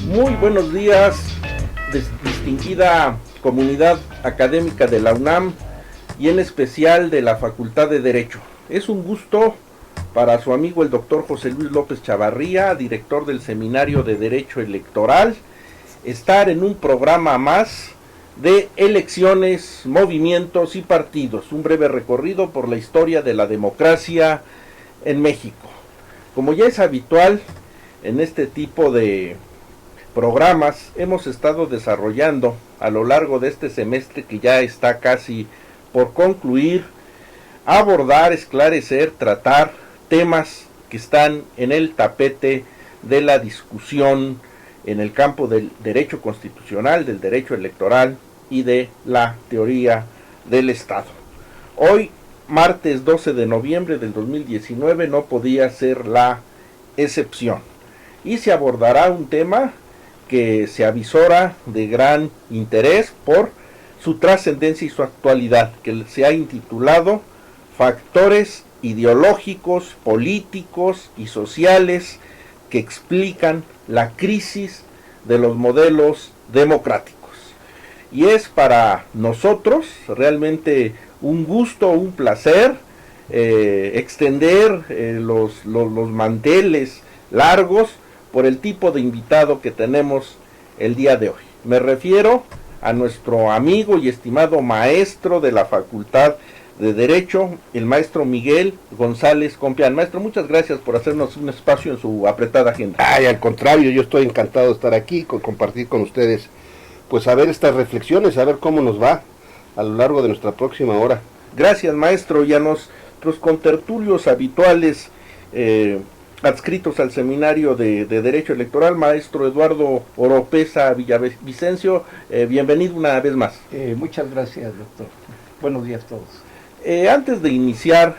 Muy buenos días, distinguida comunidad académica de la UNAM y en especial de la Facultad de Derecho. Es un gusto para su amigo el doctor José Luis López Chavarría, director del Seminario de Derecho Electoral, estar en un programa más de elecciones, movimientos y partidos, un breve recorrido por la historia de la democracia en México. Como ya es habitual en este tipo de programas, hemos estado desarrollando a lo largo de este semestre que ya está casi por concluir, abordar, esclarecer, tratar temas que están en el tapete de la discusión en el campo del derecho constitucional, del derecho electoral y de la teoría del Estado. Hoy, martes 12 de noviembre del 2019, no podía ser la excepción y se abordará un tema que se avisora de gran interés por su trascendencia y su actualidad, que se ha intitulado Factores ideológicos, políticos y sociales que explican la crisis de los modelos democráticos. Y es para nosotros realmente un gusto, un placer extender los manteles largos por el tipo de invitado que tenemos el día de hoy. Me refiero a nuestro amigo y estimado maestro de la Facultad de Derecho, el maestro Miguel González Compeán. Maestro, muchas gracias por hacernos un espacio en su apretada agenda. Ay, al contrario, yo estoy encantado de estar aquí, compartir con ustedes, pues a ver estas reflexiones, a ver cómo nos va a lo largo de nuestra próxima hora. Gracias, maestro, y a nuestros contertulios habituales adscritos al Seminario de Derecho Electoral, maestro Eduardo Oropesa Villavicencio, bienvenido una vez más. Muchas gracias, doctor. Buenos días a todos. Antes de iniciar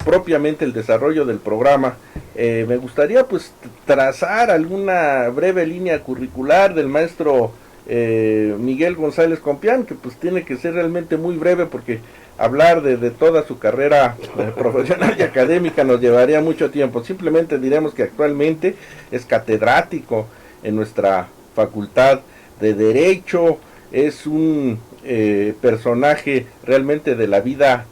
propiamente el desarrollo del programa, me gustaría pues trazar alguna breve línea curricular del maestro Miguel González Compeán, que pues tiene que ser realmente muy breve porque hablar de toda su carrera profesional y académica nos llevaría mucho tiempo. Simplemente diremos que actualmente es catedrático en nuestra Facultad de Derecho, es un personaje realmente de la vida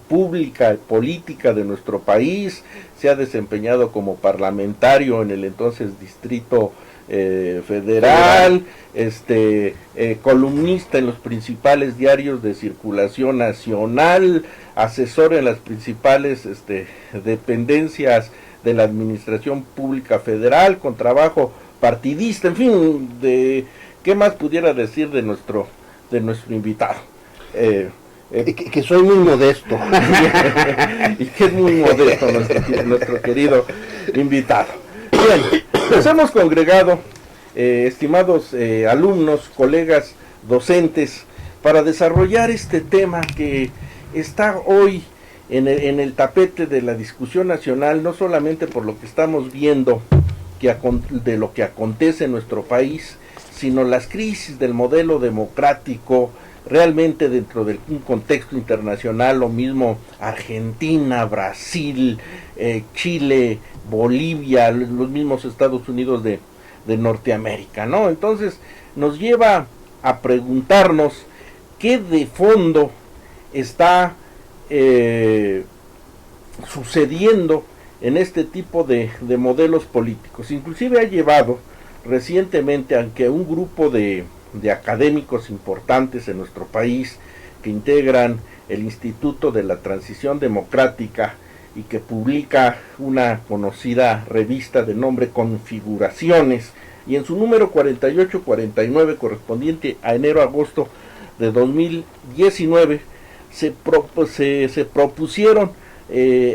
pública, política de nuestro país, se ha desempeñado como parlamentario en el entonces Distrito Federal, columnista en los principales diarios de circulación nacional, asesor en las principales dependencias de la Administración Pública Federal, con trabajo partidista, en fin, ¿qué más pudiera decir de nuestro invitado? Que soy muy modesto. Y que es muy modesto nuestro querido invitado. Bien, nos hemos congregado, estimados alumnos, colegas, docentes, para desarrollar este tema que está hoy en el tapete de la discusión nacional, no solamente por lo que estamos viendo de lo que acontece en nuestro país, sino las crisis del modelo democrático realmente dentro de un contexto internacional, lo mismo Argentina, Brasil, Chile, Bolivia, los mismos Estados Unidos de Norteamérica, ¿no? Entonces nos lleva a preguntarnos qué de fondo está sucediendo en este tipo de modelos políticos. Inclusive ha llevado recientemente a que un grupo de académicos importantes en nuestro país que integran el Instituto de la Transición Democrática y que publica una conocida revista de nombre Configuraciones, y en su número 48-49 correspondiente a enero-agosto de 2019 se propusieron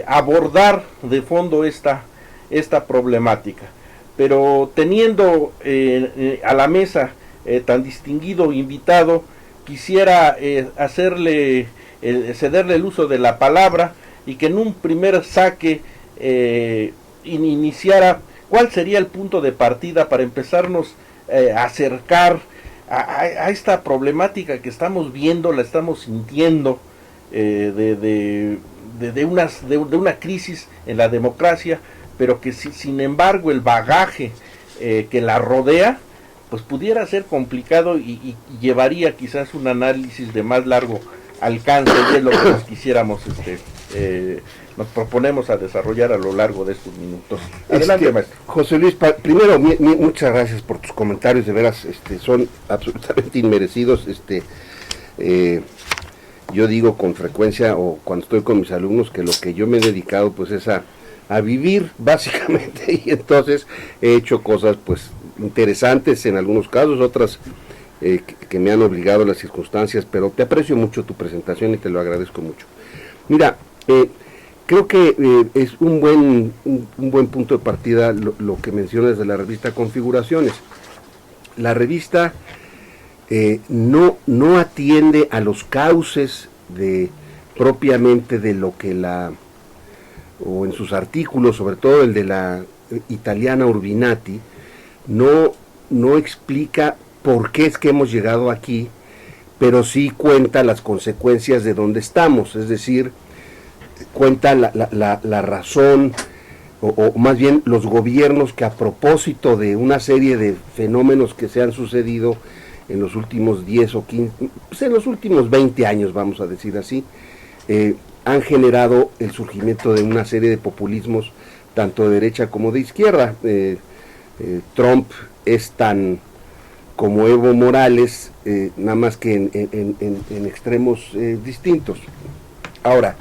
abordar de fondo esta problemática, pero teniendo a la mesa tan distinguido invitado, quisiera cederle el uso de la palabra y que en un primer saque iniciara cuál sería el punto de partida para empezarnos a acercar a esta problemática que estamos viendo, la estamos sintiendo de una crisis en la democracia, pero que sin embargo el bagaje que la rodea pues pudiera ser complicado y llevaría quizás un análisis de más largo alcance, y es lo que nos quisiéramos, nos proponemos a desarrollar a lo largo de estos minutos. Adelante, maestro. José Luis, primero, muchas gracias por tus comentarios, de veras, son absolutamente inmerecidos. Yo digo con frecuencia, o cuando estoy con mis alumnos, que lo que yo me he dedicado pues es a vivir básicamente, y entonces he hecho cosas pues interesantes en algunos casos, otras que me han obligado las circunstancias, pero te aprecio mucho tu presentación y te lo agradezco mucho. Mira, creo que es un buen punto de partida lo que mencionas de la revista Configuraciones. La revista no atiende a los cauces propiamente de lo que o en sus artículos, sobre todo el de la italiana Urbinati, no explica por qué es que hemos llegado aquí, pero sí cuenta las consecuencias de dónde estamos, es decir, cuenta la razón, o más bien los gobiernos que, a propósito de una serie de fenómenos que se han sucedido en los últimos 10 o 15, pues en los últimos 20 años, vamos a decir así, han generado el surgimiento de una serie de populismos, tanto de derecha como de izquierda. Trump es tan como Evo Morales, nada más que en extremos distintos. Ahora,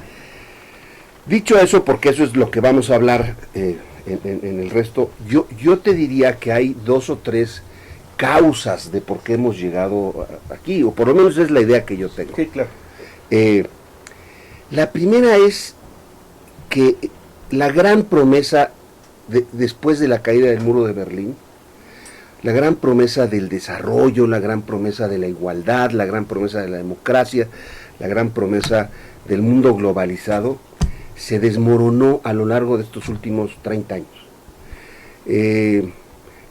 dicho eso, porque eso es lo que vamos a hablar en el resto, yo te diría que hay 2 o 3 causas de por qué hemos llegado aquí, o por lo menos es la idea que yo tengo. Sí, claro. La primera es que la gran promesa después de la caída del muro de Berlín, la gran promesa del desarrollo, la gran promesa de la igualdad, la gran promesa de la democracia, la gran promesa del mundo globalizado, se desmoronó a lo largo de estos últimos 30 años.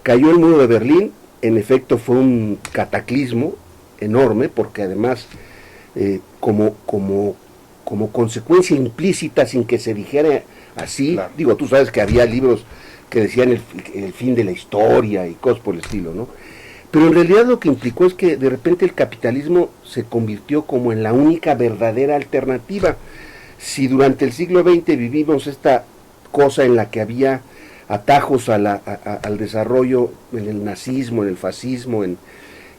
Cayó el muro de Berlín, en efecto fue un cataclismo enorme, porque además como consecuencia implícita, sin que se dijera así, claro. Digo, tú sabes que había libros que decían el fin de la historia y cosas por el estilo, ¿no? Pero en realidad lo que implicó es que de repente el capitalismo se convirtió como en la única verdadera alternativa. Si durante el siglo XX vivimos esta cosa en la que había atajos al desarrollo en el nazismo, en el fascismo, en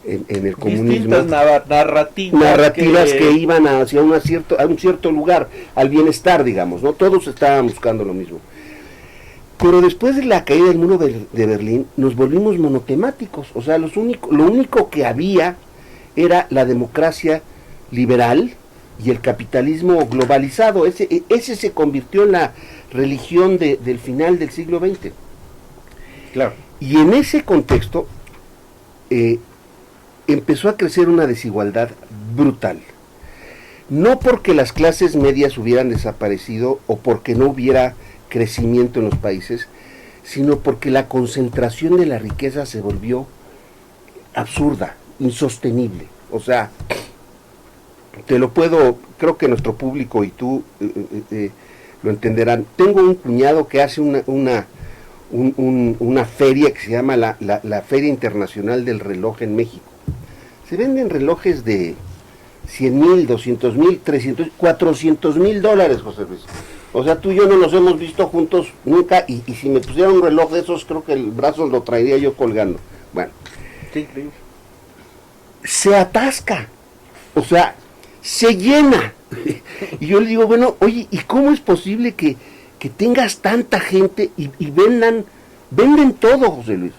el comunismo. Distintas narrativas que iban hacia un cierto lugar, al bienestar, digamos, ¿no? Todos estaban buscando lo mismo. Pero después de la caída del muro de Berlín, nos volvimos monotemáticos. O sea, lo único que había era la democracia liberal y el capitalismo globalizado. Ese se convirtió en la religión del final del siglo XX. Claro. Y en ese contexto empezó a crecer una desigualdad brutal. No porque las clases medias hubieran desaparecido o porque no hubiera crecimiento en los países, sino porque la concentración de la riqueza se volvió absurda, insostenible. O sea, creo que nuestro público y tú lo entenderán. Tengo un cuñado que hace una feria que se llama la Feria Internacional del Reloj en México. Se venden relojes de 100,000, 200,000, 300, 400,000 dólares, José Luis. O sea, tú y yo no los hemos visto juntos nunca, y si me pusiera un reloj de esos, creo que el brazo lo traería yo colgando. Bueno, sí. Se atasca, o sea, se llena. Y yo le digo, bueno, oye, ¿y cómo es posible que tengas tanta gente y venden todo, José Luis?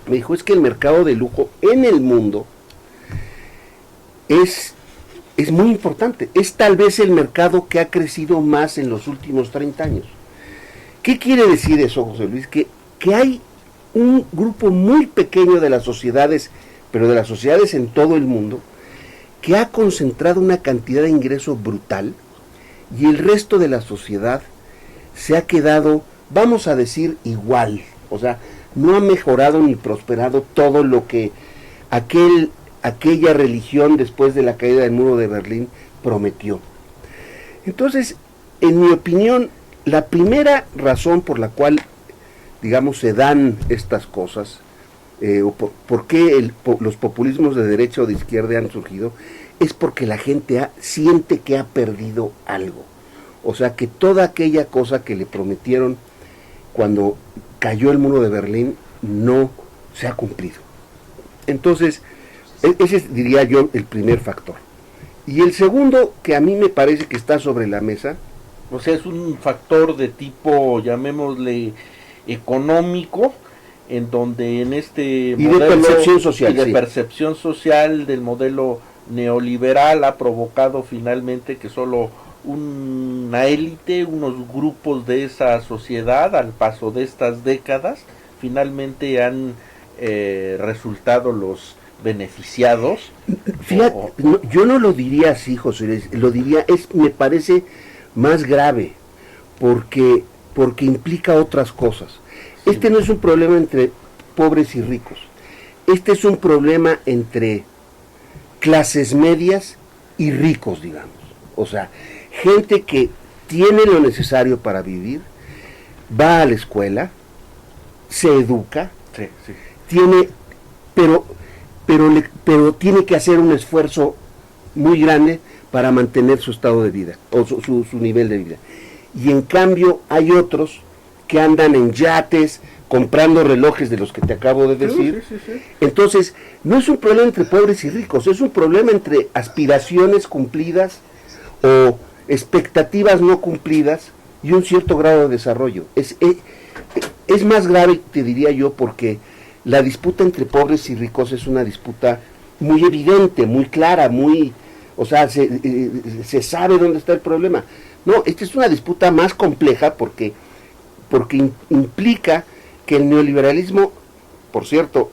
Me dijo, es que el mercado de lujo en el mundo es muy importante. Es tal vez el mercado que ha crecido más en los últimos 30 años. ¿Qué quiere decir eso, José Luis? Que hay un grupo muy pequeño de las sociedades, pero de las sociedades en todo el mundo, que ha concentrado una cantidad de ingreso brutal, y el resto de la sociedad se ha quedado, vamos a decir, igual. O sea, no ha mejorado ni prosperado todo lo que aquella religión después de la caída del muro de Berlín prometió. Entonces, en mi opinión, la primera razón por la cual, digamos, se dan estas cosas ¿Por qué los populismos de derecha o de izquierda han surgido? Es porque la gente siente que ha perdido algo. O sea, que toda aquella cosa que le prometieron cuando cayó el muro de Berlín no se ha cumplido. Entonces, ese es, diría yo, el primer factor. Y el segundo, que a mí me parece que está sobre la mesa. O sea, es un factor de tipo, llamémosle, económico, en donde en este y modelo de percepción social, y de sí. percepción social del modelo neoliberal ha provocado finalmente que solo una élite, unos grupos de esa sociedad, al paso de estas décadas, finalmente han resultado los beneficiados. Fíjate, no, yo no lo diría así, José Luis, lo diría, me parece más grave, porque implica otras cosas. Sí. Este no es un problema entre pobres y ricos, este es un problema entre clases medias y ricos, digamos. O sea, gente que tiene lo necesario para vivir, va a la escuela, se educa, sí, sí. tiene, pero tiene que hacer un esfuerzo muy grande para mantener su estado de vida, o su nivel de vida. Y en cambio hay otros que andan en yates, comprando relojes de los que te acabo de decir. Sí, sí, sí. Entonces, no es un problema entre pobres y ricos, es un problema entre aspiraciones cumplidas o expectativas no cumplidas y un cierto grado de desarrollo. Es más grave, te diría yo, porque la disputa entre pobres y ricos es una disputa muy evidente, muy clara, o sea, se sabe dónde está el problema. No, esta es una disputa más compleja porque implica que el neoliberalismo, por cierto,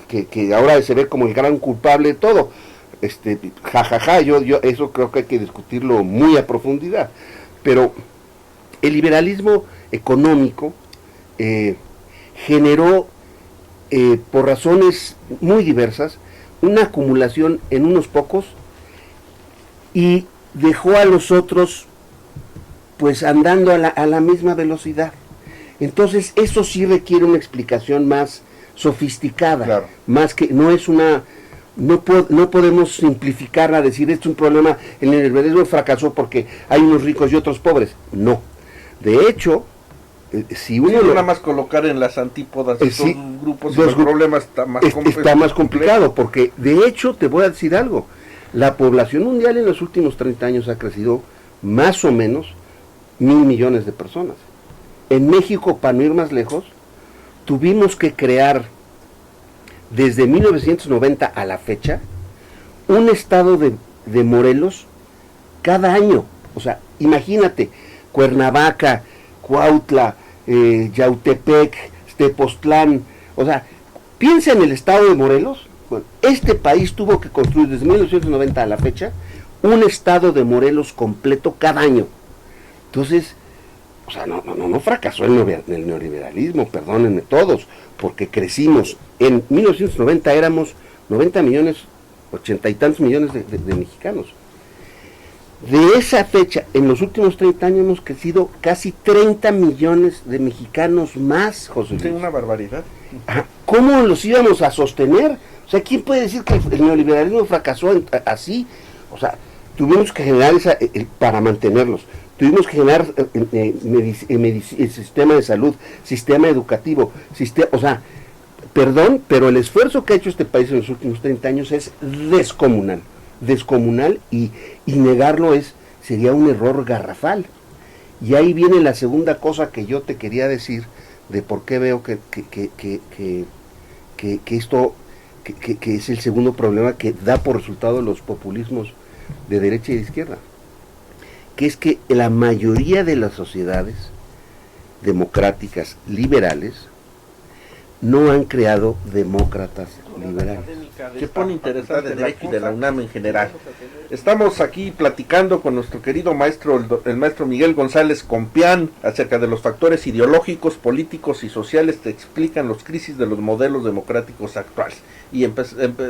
que ahora se ve como el gran culpable de todo, yo eso creo que hay que discutirlo muy a profundidad, pero el liberalismo económico generó, por razones muy diversas, una acumulación en unos pocos y dejó a los otros pues andando a la misma velocidad. Entonces eso sí requiere una explicación más sofisticada, claro. Más que no es una, no podemos simplificarla a decir esto es un problema, el neoliberalismo fracasó porque hay unos ricos y otros pobres. No, de hecho, si uno nada más colocar en las antípodas de esos grupos, el problema está más complicado, porque de hecho te voy a decir algo, la población mundial en los últimos 30 años ha crecido más o menos 1,000 millones de personas. En México, para no ir más lejos, tuvimos que crear desde 1990 a la fecha un estado de Morelos cada año. O sea, imagínate, Cuernavaca, Cuautla, Yautepec, Tepoztlán, o sea, piensa en el estado de Morelos. Bueno, este país tuvo que construir desde 1990 a la fecha un estado de Morelos completo cada año. Entonces, o sea, no fracasó el neoliberalismo, perdónenme todos, porque crecimos. En 1990 éramos 90 millones, 80 y tantos millones de mexicanos. De esa fecha, en los últimos 30 años hemos crecido casi 30 millones de mexicanos más, José Luis. Sí, una barbaridad. ¿Cómo los íbamos a sostener? O sea, ¿quién puede decir que el neoliberalismo fracasó así? O sea, tuvimos que generar para mantenerlos. Tuvimos que generar el sistema de salud, sistema educativo, o sea, perdón, pero el esfuerzo que ha hecho este país en los últimos 30 años es descomunal y negarlo sería un error garrafal. Y ahí viene la segunda cosa que yo te quería decir de por qué veo que esto es el segundo problema que da por resultado los populismos de derecha y de izquierda, que es que la mayoría de las sociedades democráticas liberales no han creado demócratas liberales. Se pone interesante de aquí de la UNAM en general. Estamos aquí platicando con nuestro querido maestro, el maestro Miguel González Compián, acerca de los factores ideológicos, políticos y sociales que explican los crisis de los modelos democráticos actuales. Y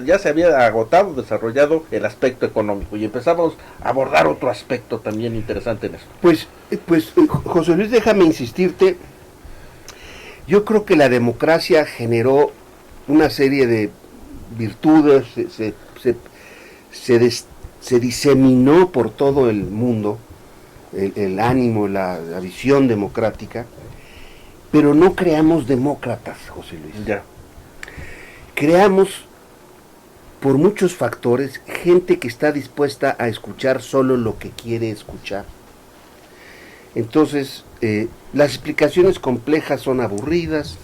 ya se había desarrollado el aspecto económico, y empezamos a abordar otro aspecto también interesante en esto. Pues José Luis, déjame insistirte. Yo creo que la democracia generó una serie de virtudes, se diseminó por todo el mundo el ánimo, la visión democrática, pero no creamos demócratas, José Luis. Ya. Creamos, por muchos factores, gente que está dispuesta a escuchar solo lo que quiere escuchar. Entonces, las explicaciones complejas son aburridas,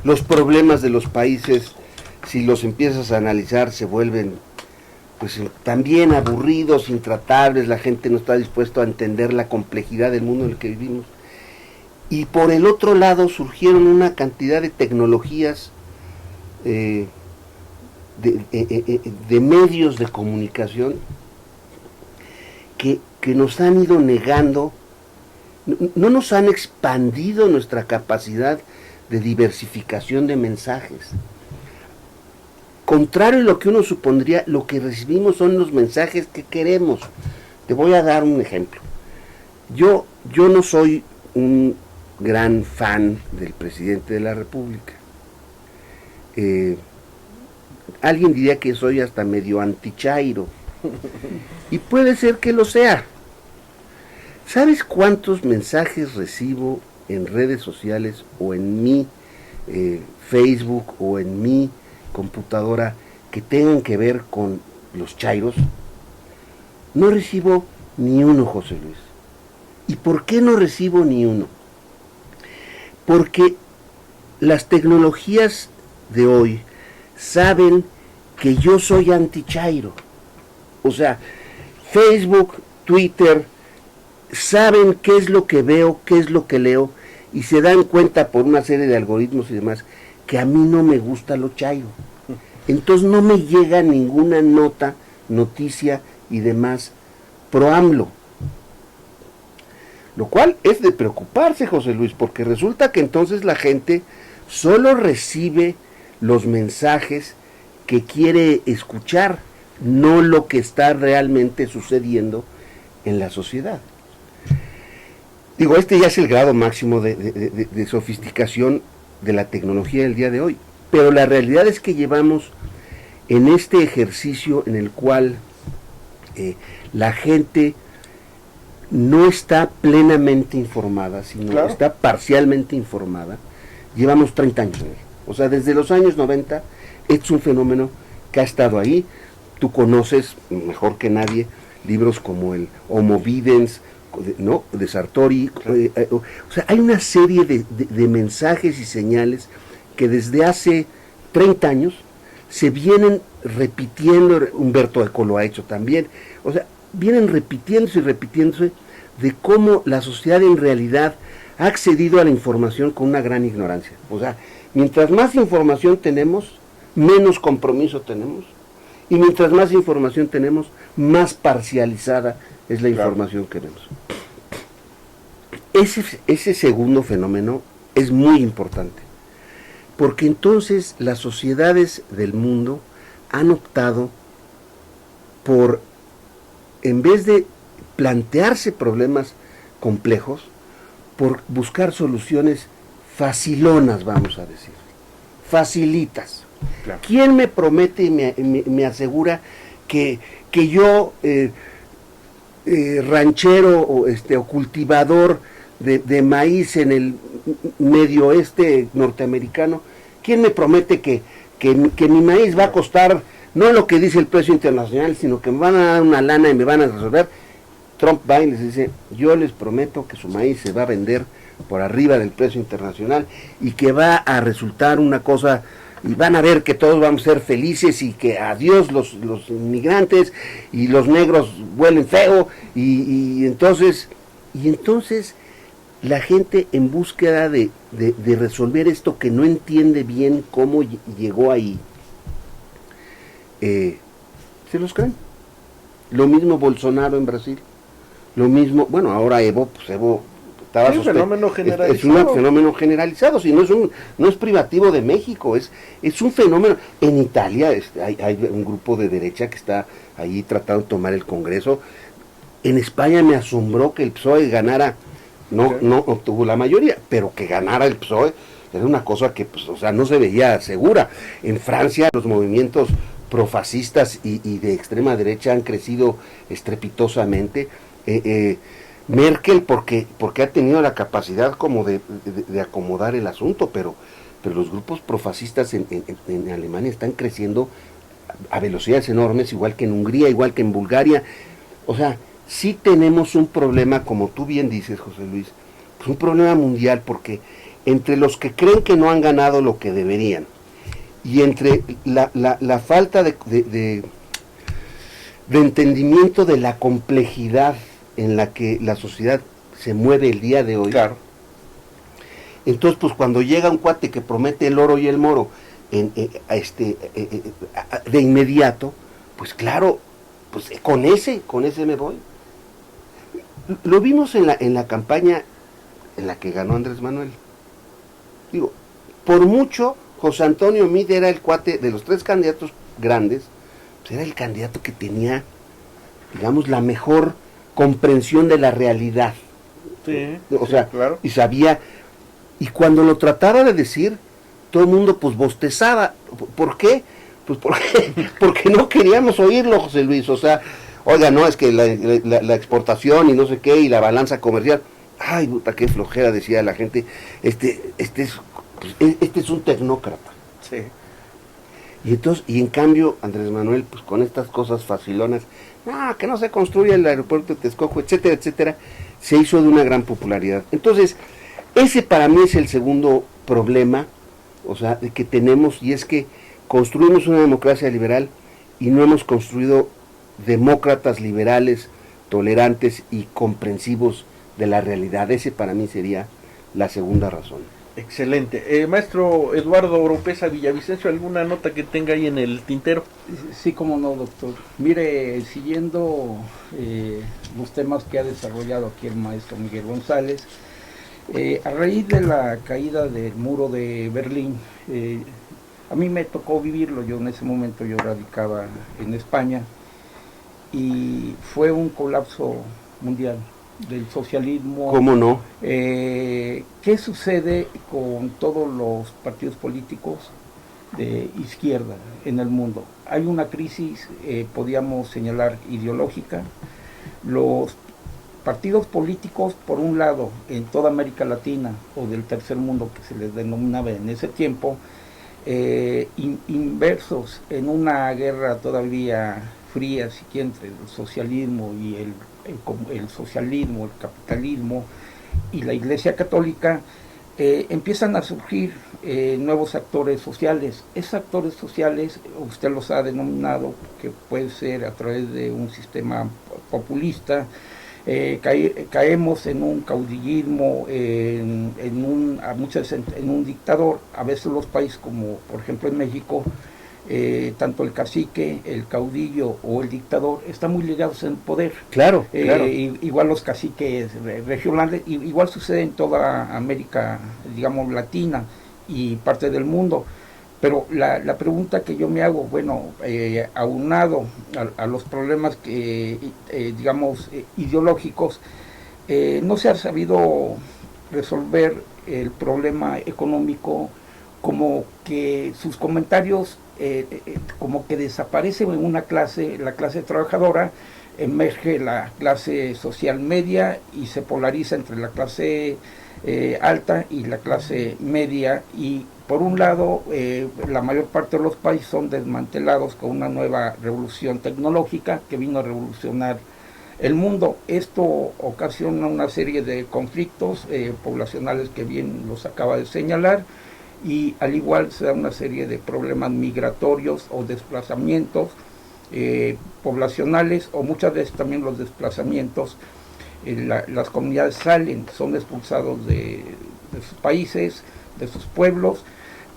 los problemas de los países, si los empiezas a analizar, se vuelven pues también aburridos, intratables, la gente no está dispuesta a entender la complejidad del mundo en el que vivimos. Y por el otro lado surgieron una cantidad de tecnologías, de medios de comunicación que nos han ido negando, no nos han expandido nuestra capacidad de diversificación de mensajes. Contrario a lo que uno supondría, lo que recibimos son los mensajes que queremos. Te voy a dar un ejemplo. Yo no soy un gran fan del presidente de la República. Alguien diría que soy hasta medio anti-chairo. Y puede ser que lo sea. ¿Sabes cuántos mensajes recibo en redes sociales o en mi Facebook o en mi computadora que tengan que ver con los chairos? No recibo ni uno, José Luis. ¿Y por qué no recibo ni uno? Porque las tecnologías de hoy saben que yo soy anti-chairo. O sea, Facebook, Twitter, saben qué es lo que veo, qué es lo que leo, y se dan cuenta por una serie de algoritmos y demás que a mí no me gusta lo chairo. Entonces no me llega ninguna nota, noticia y demás pro AMLO. Lo cual es de preocuparse, José Luis, porque resulta que entonces la gente solo recibe los mensajes que quiere escuchar, no lo que está realmente sucediendo en la sociedad. Digo, este ya es el grado máximo de sofisticación de la tecnología del día de hoy, pero la realidad es que llevamos en este ejercicio en el cual la gente no está plenamente informada, sino claro, está parcialmente informada, llevamos 30 años en él. O sea, desde los años 90 es un fenómeno que ha estado ahí. Tú conoces mejor que nadie libros como el Homo Videns, ¿no?, de Sartori. O sea, hay una serie de mensajes y señales que desde hace 30 años se vienen repitiendo. Humberto Eco lo ha hecho también. O sea, vienen repitiéndose y repitiéndose de cómo la sociedad en realidad ha accedido a la información con una gran ignorancia. O sea, mientras más información tenemos, menos compromiso tenemos. Y mientras más información tenemos, más parcializada es la información que tenemos. Ese segundo fenómeno es muy importante, porque entonces las sociedades del mundo han optado por, en vez de plantearse problemas complejos, por buscar soluciones facilonas, vamos a decir, facilitas. Claro. ¿Quién me promete y me asegura que yo, ranchero o cultivador de maíz en el medio oeste norteamericano, quién me promete que mi maíz va a costar no lo que dice el precio internacional, sino que me van a dar una lana y me van a resolver? Trump va y les dice: yo les prometo que su maíz se va a vender por arriba del precio internacional y que va a resultar una cosa, y van a ver que todos vamos a ser felices y que adiós los inmigrantes y los negros huelen feo y entonces la gente, en búsqueda de resolver esto que no entiende bien cómo llegó ahí, se los creen. Lo mismo Bolsonaro en Brasil, lo mismo, bueno, ahora Evo estaba es un fenómeno generalizado. Es un fenómeno generalizado, si no es privativo de México, es un fenómeno. En Italia hay un grupo de derecha que está ahí tratando de tomar el Congreso. En España me asombró que el PSOE ganara, no obtuvo la mayoría, pero que ganara el PSOE. era una cosa que, pues, o sea, no se veía segura. En Francia los movimientos profascistas y de extrema derecha han crecido estrepitosamente. Merkel porque ha tenido la capacidad como de acomodar el asunto, pero los grupos profascistas en Alemania están creciendo a velocidades enormes, igual que en Hungría, igual que en Bulgaria. O sea, sí tenemos un problema, como tú bien dices, José Luis, pues un problema mundial, porque entre los que creen que no han ganado lo que deberían, y entre la falta de entendimiento de la complejidad en la que la sociedad se mueve el día de hoy. Claro. Entonces, pues cuando llega un cuate que promete el oro y el moro de inmediato, pues claro, pues con ese me voy. Lo vimos en la campaña en la que ganó Andrés Manuel. Digo, por mucho, José Antonio Meade era el cuate de los 3 candidatos grandes, pues era el candidato que tenía, digamos, la mejor comprensión de la realidad. Sí, o sea, claro. Y sabía, y cuando lo trataba de decir, todo el mundo pues bostezaba. ¿Por qué? Pues porque no queríamos oírlo, José Luis. O sea, oiga, no, es que la exportación y no sé qué, y la balanza comercial, ay, puta, qué flojera, decía la gente, este es un tecnócrata. Sí. Y en cambio, Andrés Manuel, pues con estas cosas facilonas, que no se construye el aeropuerto de Texcoco, etcétera, etcétera, se hizo de una gran popularidad. Entonces, ese para mí es el segundo problema, o sea, de que tenemos, y es que construimos una democracia liberal y no hemos construido demócratas liberales, tolerantes y comprensivos de la realidad. Ese para mí sería la segunda razón. Excelente. Maestro Eduardo Oropesa Villavicencio, ¿alguna nota que tenga ahí en el tintero? Sí, cómo no, doctor. Mire, siguiendo los temas que ha desarrollado aquí el maestro Miguel González, a raíz de la caída del muro de Berlín, a mí me tocó vivirlo. Yo en ese momento yo radicaba en España y fue un colapso mundial del socialismo. ¿Cómo no? ¿Qué sucede con todos los partidos políticos de izquierda en el mundo? Hay una crisis, podríamos señalar, ideológica. Los partidos políticos, por un lado, en toda América Latina o del tercer mundo, que se les denominaba en ese tiempo, inversos en una guerra todavía fría, si quieren, entre el socialismo y el socialismo, el capitalismo y la Iglesia Católica, empiezan a surgir nuevos actores sociales. Esos actores sociales, usted los ha denominado, que puede ser a través de un sistema populista. Caemos en un caudillismo, en un dictador. A veces los países, como por ejemplo en México, tanto el cacique, el caudillo o el dictador están muy ligados en poder. Claro, claro. Igual los caciques regionales, igual sucede en toda América, digamos, latina y parte del mundo. Pero la pregunta que yo me hago, bueno, aunado a los problemas que, digamos, ideológicos, no se ha sabido resolver el problema económico, como que sus comentarios como que desaparecen en una clase, la clase trabajadora, emerge la clase social media y se polariza entre la clase alta y la clase media, y por un lado la mayor parte de los países son desmantelados con una nueva revolución tecnológica que vino a revolucionar el mundo. Esto ocasiona una serie de conflictos poblacionales que bien los acaba de señalar, y al igual se da una serie de problemas migratorios o desplazamientos poblacionales, o muchas veces también los desplazamientos, las comunidades son expulsados de sus países, de sus pueblos.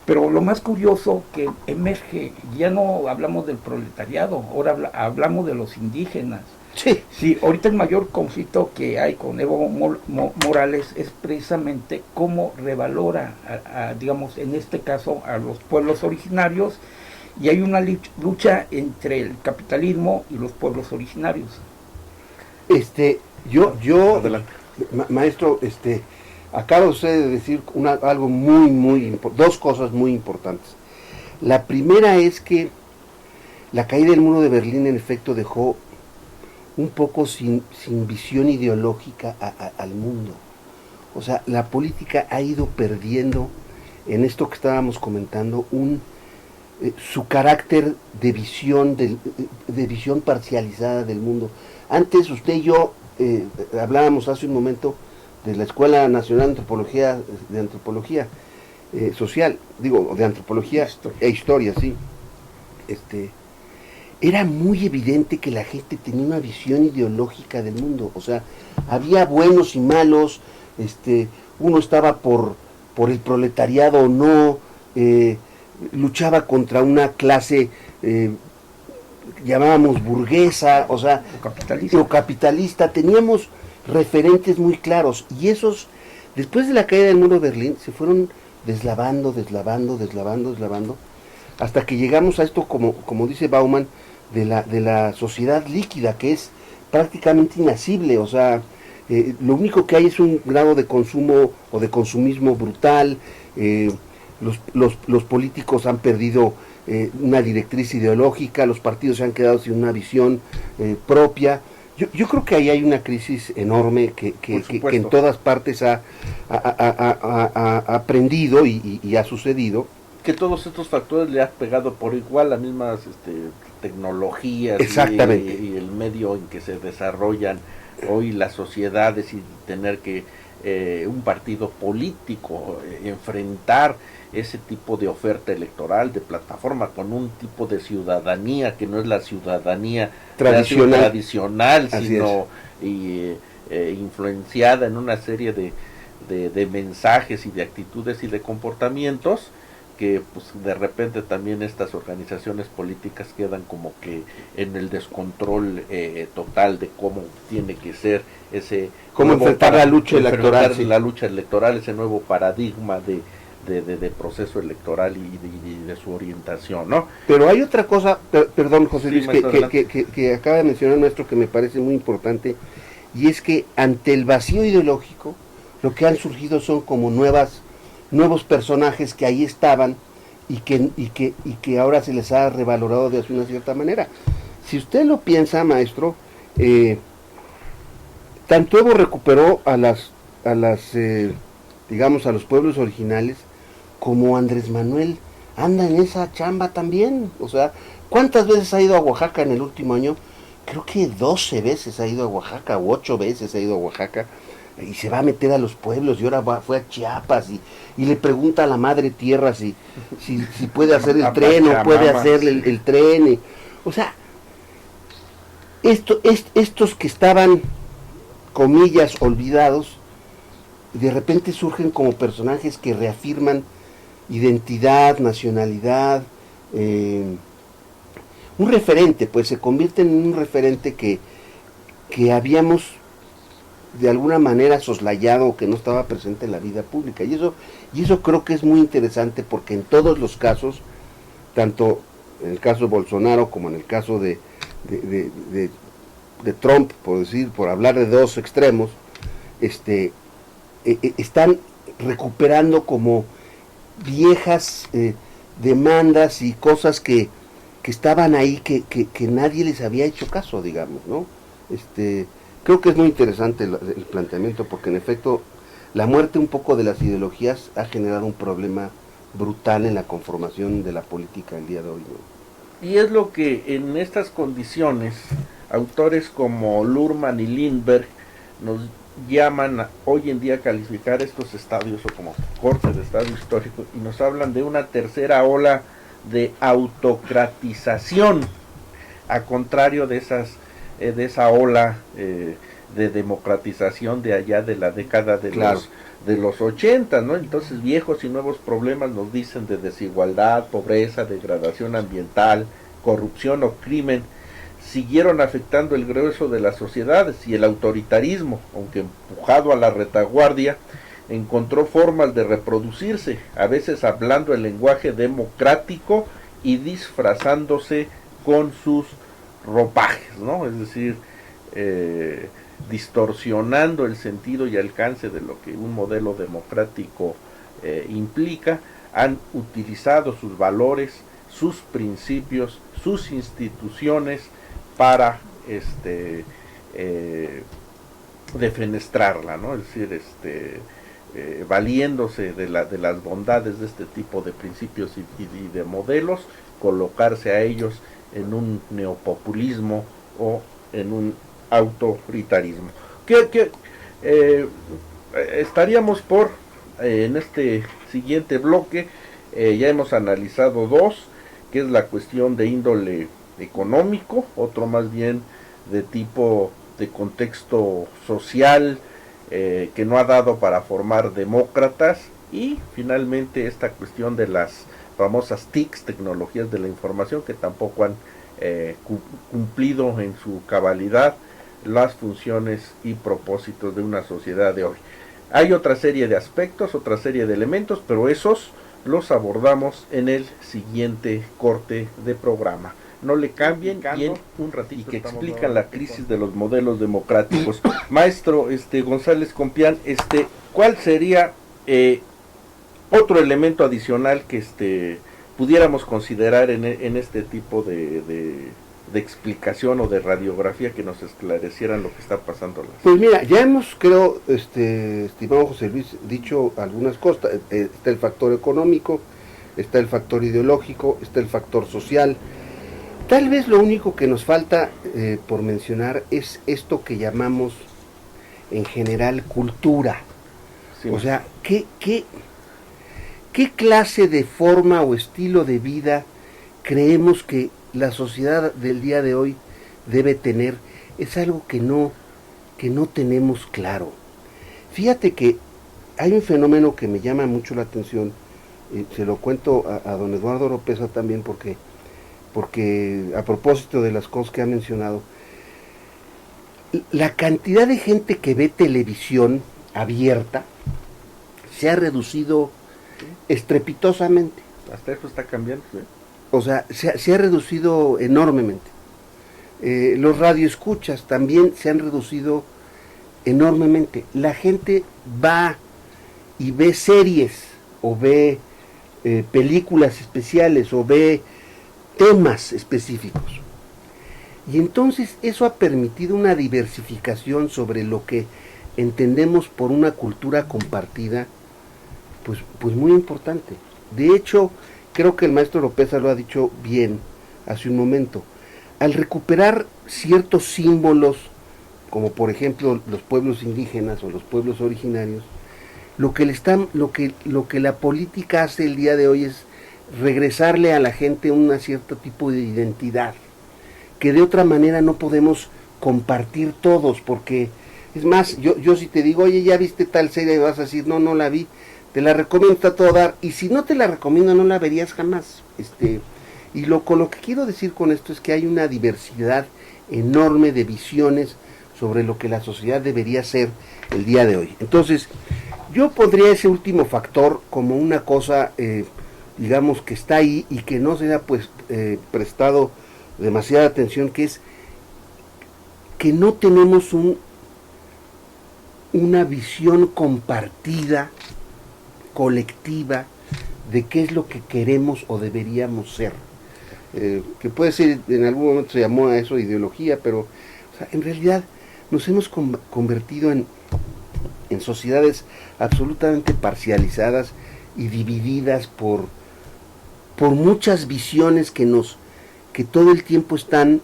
Pero lo más curioso que emerge, ya no hablamos del proletariado, ahora hablamos de los indígenas. Sí, ahorita el mayor conflicto que hay con Evo Morales es precisamente cómo revalora, digamos, en este caso, a los pueblos originarios, y hay una lucha entre el capitalismo y los pueblos originarios. Yo Adelante. Maestro, acaba usted de decir algo dos cosas muy importantes. La primera es que la caída del muro de Berlín en efecto dejó un poco sin visión ideológica al mundo. O sea, la política ha ido perdiendo, en esto que estábamos comentando, su carácter de visión parcializada del mundo. Antes usted y yo hablábamos hace un momento de la Escuela Nacional de Antropología Social, de Antropología e Historia, sí. Era muy evidente que la gente tenía una visión ideológica del mundo. O sea, había buenos y malos, uno estaba por el proletariado o no, luchaba contra una clase llamábamos burguesa, o sea, o capitalista. Teníamos referentes muy claros, y esos, después de la caída del muro de Berlín, se fueron deslavando, hasta que llegamos a esto, como dice Bauman, de la sociedad líquida, que es prácticamente inasible. O sea, lo único que hay es un grado de consumo o de consumismo brutal. Los políticos han perdido una directriz ideológica, los partidos se han quedado sin una visión propia. Yo creo que ahí hay una crisis enorme que en todas partes ha aprendido y ha sucedido. Que todos estos factores le han pegado por igual las mismas tecnologías y el medio en que se desarrollan hoy las sociedades, y tener que un partido político enfrentar ese tipo de oferta electoral, de plataforma, con un tipo de ciudadanía que no es la ciudadanía tradicional sino influenciada en una serie de mensajes y de actitudes y de comportamientos, que pues de repente también estas organizaciones políticas quedan como que en el descontrol total de cómo tiene que ser cómo enfrentar la lucha electoral, la lucha electoral, ese nuevo paradigma de proceso electoral y de su orientación, ¿no? Pero hay otra cosa, perdón José Luis, que acaba de mencionar el maestro, que me parece muy importante, y es que ante el vacío ideológico lo que han surgido son como nuevos personajes que ahí estaban y que ahora se les ha revalorado de una cierta manera. Si usted lo piensa, maestro, tanto Evo recuperó a los pueblos originales, como Andrés Manuel anda en esa chamba también. O sea, ¿cuántas veces ha ido a Oaxaca en el último año? Creo que 12 veces ha ido a Oaxaca, o 8 veces ha ido a Oaxaca, y se va a meter a los pueblos, y ahora fue a Chiapas, y le pregunta a la madre tierra si puede hacer el tren, o puede hacer el tren. O sea, estos que estaban, comillas, olvidados, de repente surgen como personajes que reafirman identidad, nacionalidad, un referente, pues se convierten en un referente que habíamos de alguna manera soslayado, que no estaba presente en la vida pública. Y eso creo que es muy interesante, porque en todos los casos, tanto en el caso de Bolsonaro como en el caso de Trump, por hablar de dos extremos, están recuperando como viejas demandas y cosas que estaban ahí, que nadie les había hecho caso, digamos, ¿no? Creo que es muy interesante el planteamiento, porque en efecto la muerte un poco de las ideologías ha generado un problema brutal en la conformación de la política el día de hoy, ¿no? Y es lo que en estas condiciones autores como Luhrmann y Lindbergh nos llaman hoy en día a calificar estos estadios, o como cortes de estado histórico, y nos hablan de una tercera ola de autocratización, a contrario de esa ola de democratización de allá de la década de los 80, ¿no? Entonces viejos y nuevos problemas nos dicen de desigualdad, pobreza, degradación ambiental, corrupción o crimen, siguieron afectando el grueso de las sociedades, y el autoritarismo, aunque empujado a la retaguardia, encontró formas de reproducirse, a veces hablando el lenguaje democrático y disfrazándose con sus ropajes, ¿no? Es decir, distorsionando el sentido y alcance de lo que un modelo democrático implica, han utilizado sus valores, sus principios, sus instituciones para defenestrarla, ¿no? Es decir, valiéndose de las bondades de este tipo de principios y de modelos, colocarse a ellos en un neopopulismo o en un autoritarismo. Estaríamos por, en este siguiente bloque, ya hemos analizado dos, que es la cuestión de índole económico, otro más bien de tipo de contexto social, que no ha dado para formar demócratas, y finalmente esta cuestión de las famosas TICs, tecnologías de la información, que tampoco han cumplido en su cabalidad las funciones y propósitos de una sociedad de hoy. Hay otra serie de aspectos, otra serie de elementos, pero esos los abordamos en el siguiente corte de programa. No le cambien, y en un ratito, y que explican la crisis de los modelos democráticos. Maestro González Compián, ¿cuál sería otro elemento adicional que pudiéramos considerar en este tipo de explicación o de radiografía que nos esclarecieran lo que está pasando? Pues mira, ya hemos, creo, estimado José Luis, dicho algunas cosas. Está el factor económico, está el factor ideológico, está el factor social. Tal vez lo único que nos falta por mencionar es esto que llamamos en general cultura. Sí. O sea, ¿qué clase de forma o estilo de vida creemos que la sociedad del día de hoy debe tener? Es algo que no tenemos claro. Fíjate que hay un fenómeno que me llama mucho la atención, se lo cuento a don Eduardo Oropeza también, porque a propósito de las cosas que ha mencionado, la cantidad de gente que ve televisión abierta se ha reducido estrepitosamente. Hasta eso está cambiando, ¿sí? O sea, se ha reducido enormemente. Los radioescuchas también se han reducido enormemente. La gente va y ve series, o ve películas especiales, o ve temas específicos. Y entonces eso ha permitido una diversificación sobre lo que entendemos por una cultura compartida, pues muy importante. De hecho, creo que el maestro Oropeza lo ha dicho bien hace un momento. Al recuperar ciertos símbolos, como por ejemplo los pueblos indígenas o los pueblos originarios, lo que la política hace el día de hoy es regresarle a la gente un cierto tipo de identidad, que de otra manera no podemos compartir todos, porque es más, yo si te digo, oye, ya viste tal serie, y vas a decir, no la vi, te la recomiendo, está todo dar, y si no te la recomiendo, no la verías jamás. Con lo que quiero decir con esto es que hay una diversidad enorme de visiones sobre lo que la sociedad debería ser el día de hoy. Entonces, yo pondría ese último factor como una cosa, digamos, que está ahí y que no se ha prestado demasiada atención, que es que no tenemos una visión compartida, colectiva, de qué es lo que queremos o deberíamos ser. Que puede ser, en algún momento se llamó a eso ideología, pero o sea, en realidad nos hemos convertido en sociedades absolutamente parcializadas y divididas por muchas visiones que todo el tiempo están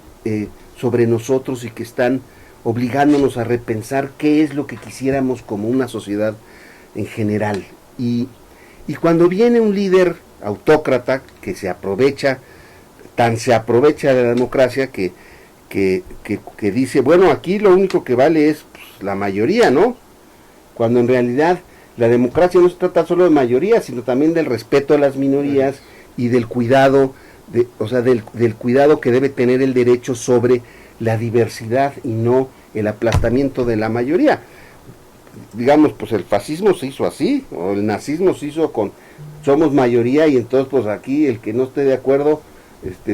sobre nosotros y que están obligándonos a repensar qué es lo que quisiéramos como una sociedad en general. Y cuando viene un líder autócrata que se aprovecha de la democracia que dice, bueno, aquí lo único que vale es la mayoría, ¿no? Cuando en realidad la democracia no se trata solo de mayoría, sino también del respeto a las minorías y del cuidado, del cuidado que debe tener el derecho sobre la diversidad y no el aplastamiento de la mayoría. Digamos, pues el fascismo se hizo así, o el nazismo se hizo con somos mayoría y entonces pues aquí el que no esté de acuerdo,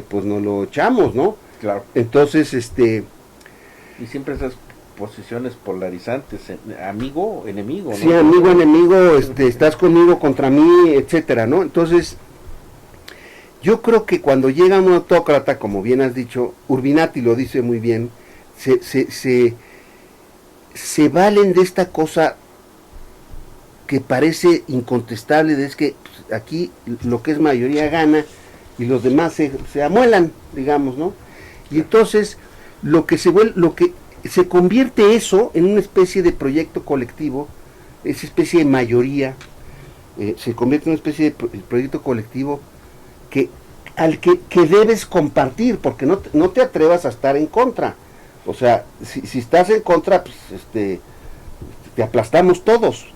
pues nos lo echamos, ¿no? Claro. Entonces, y siempre esas posiciones polarizantes, amigo, enemigo, ¿no? Sí, amigo, enemigo, estás conmigo contra mí, etcétera, ¿no? Entonces, yo creo que cuando llega un autócrata, como bien has dicho, Urbinati lo dice muy bien, se valen de esta cosa que parece incontestable, de es que pues, aquí lo que es mayoría gana y los demás se amuelan, digamos, ¿no? Y entonces lo que se convierte eso en una especie de proyecto colectivo, esa especie de mayoría, se convierte en una especie de proyecto colectivo que debes compartir, porque no te atrevas a estar en contra. O sea, si estás en contra, pues te aplastamos todos.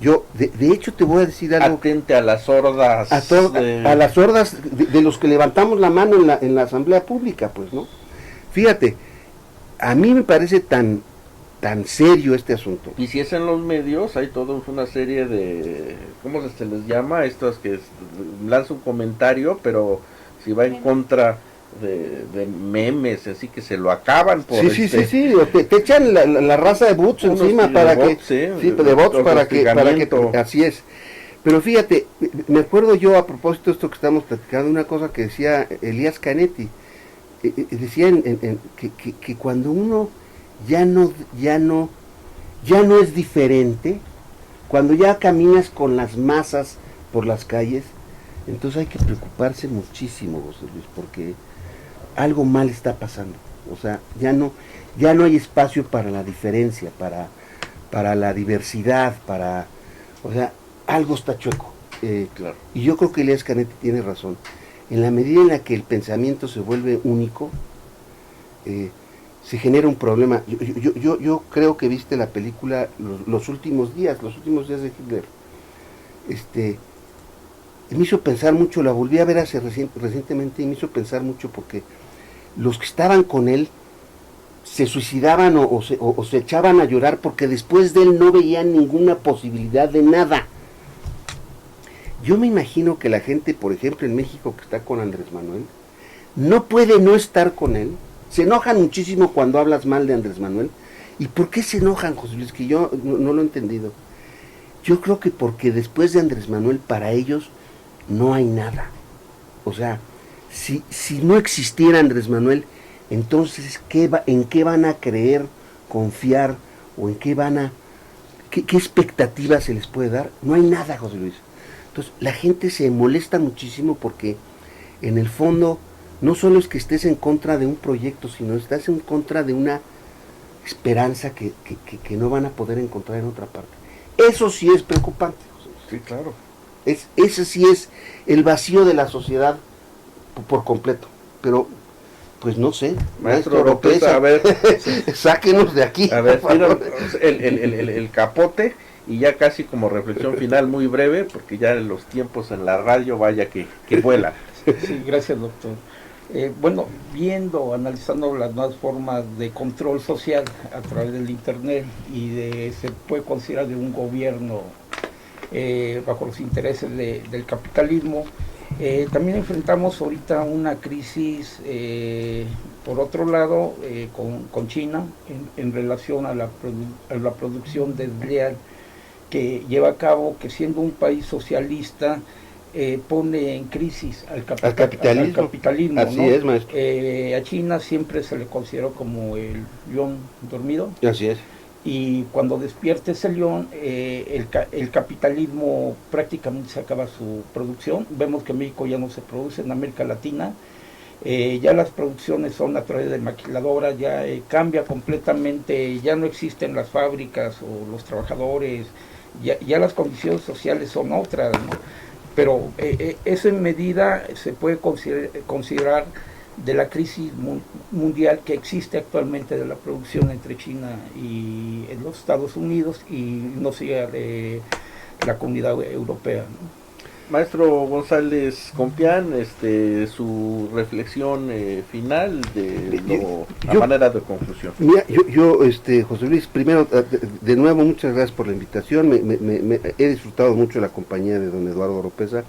Yo, de hecho, te voy a decir algo. Atente a las hordas. A las hordas de los que levantamos la mano en la asamblea pública, pues, ¿no? Fíjate, a mí me parece tan serio este asunto. Y si es en los medios, hay toda una serie de, ¿cómo se les llama? Estos que lanza un comentario, pero si va en contra de memes, así que se lo acaban por sí, te echan la raza de bots encima para que, de bots para que, así es. Pero fíjate, me acuerdo yo a propósito de esto que estamos platicando, una cosa que decía Elías Canetti, decía que cuando uno ya no es diferente, cuando ya caminas con las masas por las calles, entonces hay que preocuparse muchísimo, José Luis, porque algo mal está pasando. O sea, ya no hay espacio para la diferencia, para la diversidad, o sea, algo está chueco. Claro. Y yo creo que Elías Canetti tiene razón. En la medida en la que el pensamiento se vuelve único, se genera un problema. Yo creo que viste la película los últimos días de Hitler. Me hizo pensar mucho, la volví a ver recientemente y me hizo pensar mucho porque los que estaban con él se suicidaban o se echaban a llorar porque después de él no veían ninguna posibilidad de nada. Yo me imagino que la gente, por ejemplo, en México que está con Andrés Manuel, no puede no estar con él. Se enojan muchísimo cuando hablas mal de Andrés Manuel. ¿Y por qué se enojan, José Luis? Que yo no lo he entendido. Yo creo que porque después de Andrés Manuel, para ellos, no hay nada. O sea, si no existiera Andrés Manuel, entonces, ¿en qué van a creer, confiar, o en qué qué expectativas se les puede dar? No hay nada, José Luis. Entonces, la gente se molesta muchísimo porque, en el fondo, no solo es que estés en contra de un proyecto, sino estás en contra de una esperanza que no van a poder encontrar en otra parte. Eso sí es preocupante, José Luis. Sí, claro. Ese sí es el vacío de la sociedad por completo. Pero, pues no sé, maestro Oropesa, a ver, sáquenos de aquí. A ver, tira el capote y ya casi como reflexión final muy breve, porque ya los tiempos en la radio vaya que vuelan. Sí, gracias, doctor. Bueno, analizando las nuevas formas de control social a través del internet se puede considerar de un gobierno bajo los intereses del capitalismo. También enfrentamos ahorita una crisis, por otro lado, con China en relación a la producción desleal que lleva a cabo, que siendo un país socialista, pone en crisis al capitalismo. Así, ¿no? Es, maestro. A China siempre se le consideró como el león dormido. Así es. Y cuando despierte ese león, el capitalismo prácticamente se acaba su producción. Vemos que en México ya no se produce, en América Latina ya las producciones son a través de maquiladoras, ya cambia completamente, ya no existen las fábricas o los trabajadores, ya las condiciones sociales son otras, ¿no? Pero eso en medida se puede considerar de la crisis mundial que existe actualmente de la producción entre China y en los Estados Unidos y no siga de la comunidad europea, ¿no? Maestro González Compián, su reflexión final a manera de conclusión. Mira, yo José Luis, primero, de nuevo, muchas gracias por la invitación. He disfrutado mucho la compañía de don Eduardo Oropesa.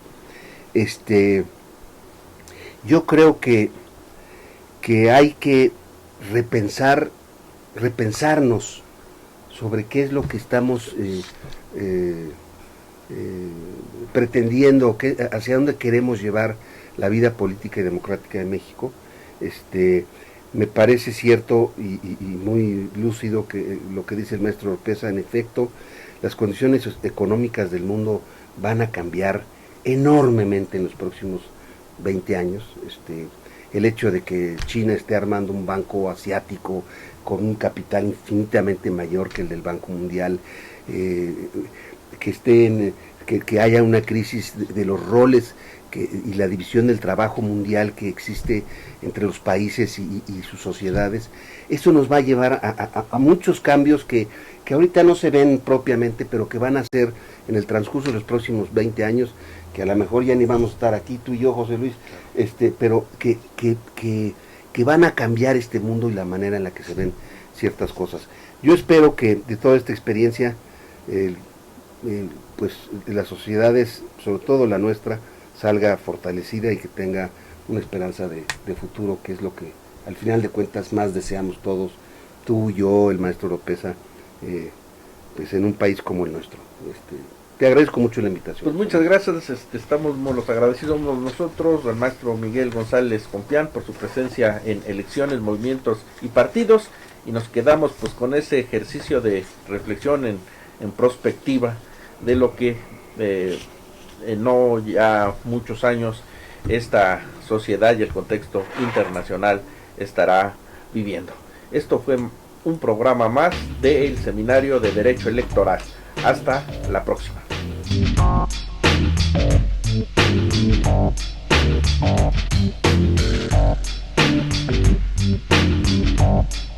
Yo creo que hay que repensar repensarnos sobre qué es lo que estamos pretendiendo, hacia dónde queremos llevar la vida política y democrática de México. Me parece cierto y muy lúcido que lo que dice el maestro Oropeza. En efecto, las condiciones económicas del mundo van a cambiar enormemente en los próximos 20 años. El hecho de que China esté armando un banco asiático con un capital infinitamente mayor que el del Banco Mundial, que haya una crisis de los roles y la división del trabajo mundial que existe entre los países y sus sociedades, eso nos va a llevar a muchos cambios que ahorita no se ven propiamente, pero que van a ser en el transcurso de los próximos 20 años, que a lo mejor ya ni vamos a estar aquí, tú y yo, José Luis, pero que van a cambiar este mundo y la manera en la que se ven ciertas cosas. Yo espero que de toda esta experiencia, pues las sociedades, sobre todo la nuestra, salga fortalecida y que tenga una esperanza de futuro, que es lo que al final de cuentas más deseamos todos, tú, yo, el maestro Oropeza, pues en un país como el nuestro. Te agradezco mucho la invitación. Pues muchas gracias, estamos los agradecidos nosotros, al maestro Miguel González Compián, por su presencia en elecciones, movimientos y partidos, y nos quedamos pues con ese ejercicio de reflexión en prospectiva de lo que no ya muchos años esta sociedad y el contexto internacional estará viviendo. Esto fue un programa más del Seminario de Derecho Electoral. Hasta la próxima.